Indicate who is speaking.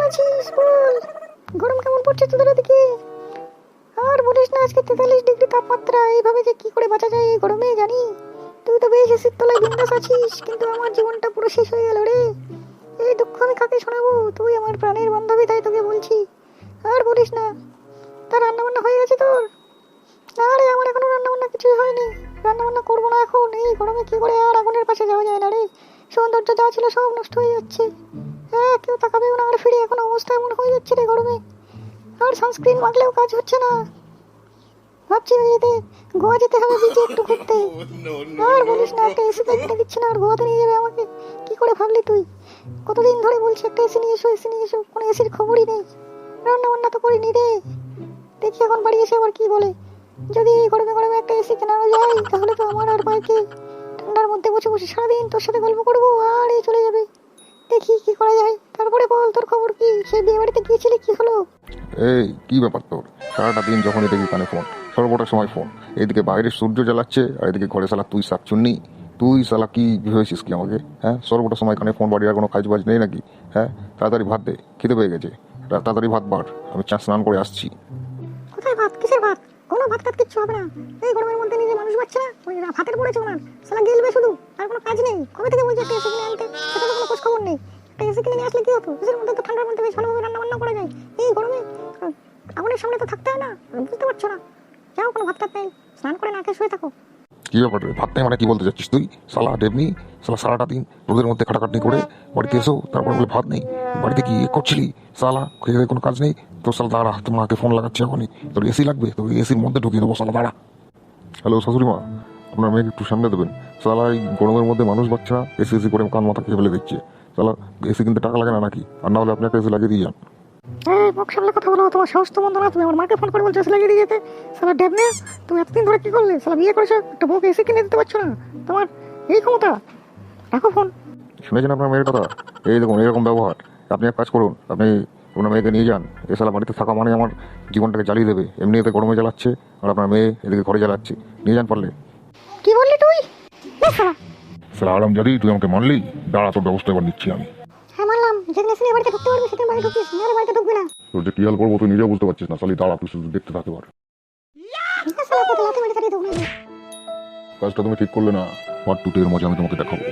Speaker 1: আছিস বল? গরম কেমন পড়ছে তোদের ওদিকে? আর বলিস না, আজকে 43 ডিগ্রি তাপমাত্রা। এইভাবে যে কি করে বাঁচা যায় এই গরমে জানি। তুই তো বেশ এসির তলায় বিন্দাস আছিস, কিন্তু আমার জীবনটা পুরো শেষ হয়ে গেল রে। এই দুঃখ আমি কাকে শোনাবো? তুই আমার প্রাণের বান্ধবী, তাই তোকে বলছি। আর বলিস না। তার রান্না বান্না হয়ে গেছে তোর? না রে, আমার এখনো রান্না বান্না কিছুই হয়নি। রান্না বান্না করবো না এখন। এই গরমে কি করে আর আগুনের পাশে যাওয়া যায় না রে। সৌন্দর্য যা ছিল সব নষ্ট হয়ে যাচ্ছে। হ্যাঁ, কেউ তাকাবেও না আর ফিরে। এখন অবস্থা এমন হয়ে যাচ্ছে রে গরমে। আর সানস্ক্রিন মাখলেও কাজ হচ্ছে না। ভাবছি এতে গোয়া যেতে হবে বিচে একটু ঘুরতে। আর বলিস না, একটা এসি কিনে দিচ্ছে না, আর গোয়াতে নিয়ে যাবে আমাকে। কি করে ভাবলি তুই? কতদিন ধরে বলছি একটা এসি নিয়ে এসো, এসি নিয়ে এসো, কোনো এসির খবরই নেই। রান্না বান্না তো করিনি রে। দেখি এখন বাড়ি এসে আবার কি বলে। যদি এই গরমে গরমে একটা এসি কেনানো যায়, তাহলে তো আমার আর বাইকে ঠান্ডার মধ্যে বসে বসে সারাদিন তোর সাথে গল্প করবো আর এই চলে যাবে। দেখি কি করা যায়। তারপরে বল, তোর খবর কি? সেই বিয়ে বাড়িতে গিয়েছিলি, কি হলো?
Speaker 2: এই কি ব্যাপার তোর? সারাটা দিন যখনই দেখি কানে ফোন, সর্বটা সময় ফোন। এদিকে বাইরে সূর্য জ্বালাচ্ছে আর এদিকে ঘরে শালা তুই শাকচুন্নি। তুই শালা কি ভেবেছিস কি আমাকে? হ্যাঁ, সর্বটা সময় কানে ফোন, বাড়ির আর কোনো কাজ বাজ নেই নাকি? হ্যাঁ, তাড়াতাড়ি ভাত দে, খিদে পেয়ে গেছে। তাড়াতাড়ি ভাত বাড়, আমি স্নান করে আসছি।
Speaker 1: কোথায় ভাত? কিসের ভাত? কোনো ভাত টাত কিচ্ছু হবে না। এই গরমের মধ্যে নিজে মানুষ বাচ্চা না, ওই ভাতের পড়েছে ওনার। শালা গেলবে শুধু, আর কোনো কাজ নেই। কবে থেকে বলছে একটা এসি কিনে আনতে, সেটা তো কোনো খোঁজ খবর নেই। একটা এসি কিনে নিয়ে আসলে কি হতো? এসির মধ্যে তো ঠান্ডার মধ্যে বেশ ভালোভাবে রান্না বান্না করা যায়। এই গরমে আগুনের সামনে তো থাকতে হয় না, বুঝতে পারছো না? যাও, কোনো ভাত টাত নেই, স্নান করে না খেয়ে শুয়ে থাকো।
Speaker 2: কি ব্যাপার রে? ভাত নেই মানে কি বলতে চাচ্ছিস তুই? শালা ডেবনি, শালা সারাটা দিন রোদের মধ্যে খাটাখাটনি করে বাড়িতে এসো, তারপর বলে ভাত নেই। বাড়িতে কি করছিলি? শালা খেয়ে কোনো কাজ নেই তো? শালা দাঁড়া, তোর মাকে ফোন লাগাচ্ছি এখনই। তোর এসি লাগবে, তোর এসির মধ্যে ঢুকিয়ে দেবো, শালা দাঁড়া। হ্যালো শাশুড়ি মা, আপনার মেয়েকে একটু সামনে দেবেন। শালা এই গরমের মধ্যে মানুষ বাচ্চা এসি এসি করে কান মাথা খেয়ে ফেলে দিচ্ছে। শালা এসি কিনতে টাকা লাগে না নাকি? আর না হলে আপনি একটা এসি লাগিয়ে দিয়ে যান।
Speaker 1: এই মুখ সামলে কথা বলো, তোমার সাহস তো মন্দ না। তুমি আমার মাকে ফোন করে বলছো এসি লাগিয়ে দিয়ে যেতে। শালা ডেবনে, তুমি এতদিন ধরে কি করলে? শালা বিয়ে করেছো, একটা বউকে এসি কিনে দিতে পারছো না? তোমার এই ক্ষমতা? রাখো ফোন।
Speaker 2: শুনেছেন আপনার মেয়ের কথা? এই দেখুন এরকম ব্যবহার। আপনি এক কাজ করুন, আপনি আপনার মেয়েকে নিয়ে যান। এ শালা বাড়িতে থাকা মানে আমার জীবনটাকে জ্বালিয়ে দেবে। এমনি এতে গরমে জ্বালাচ্ছে আর আপনার মেয়ে এদিকে ঘরে জ্বালাচ্ছে। নিয়ে যান পারলে।
Speaker 1: কি বললি তুই? শালা
Speaker 2: শালা আরাম জাদি, তুই আমাকে মানলি? দাঁড়া, তোর ব্যবস্থা এবার নিচ্ছি আমি।
Speaker 1: হ্যাঁ মানলাম, যেদিন এসে বাড়িতে ঢুকতে পারবি সেদিন বাড়ি ঢুকিস, নাহলে বাড়িতে ঢুকবি না।
Speaker 2: তোর যে কি হাল করবো তুই নিজেও বুঝতে পারছিস না। শালি দাঁড়া, তুই শুধু দেখতে থাকতে পার।
Speaker 1: ঠিক আছে, লাথি মেরে তাড়িয়ে দেবো।
Speaker 2: কাজটা তুমি ঠিক করলে না, পার্ট 2 এর মজা আমি তোমাকে দেখাবো।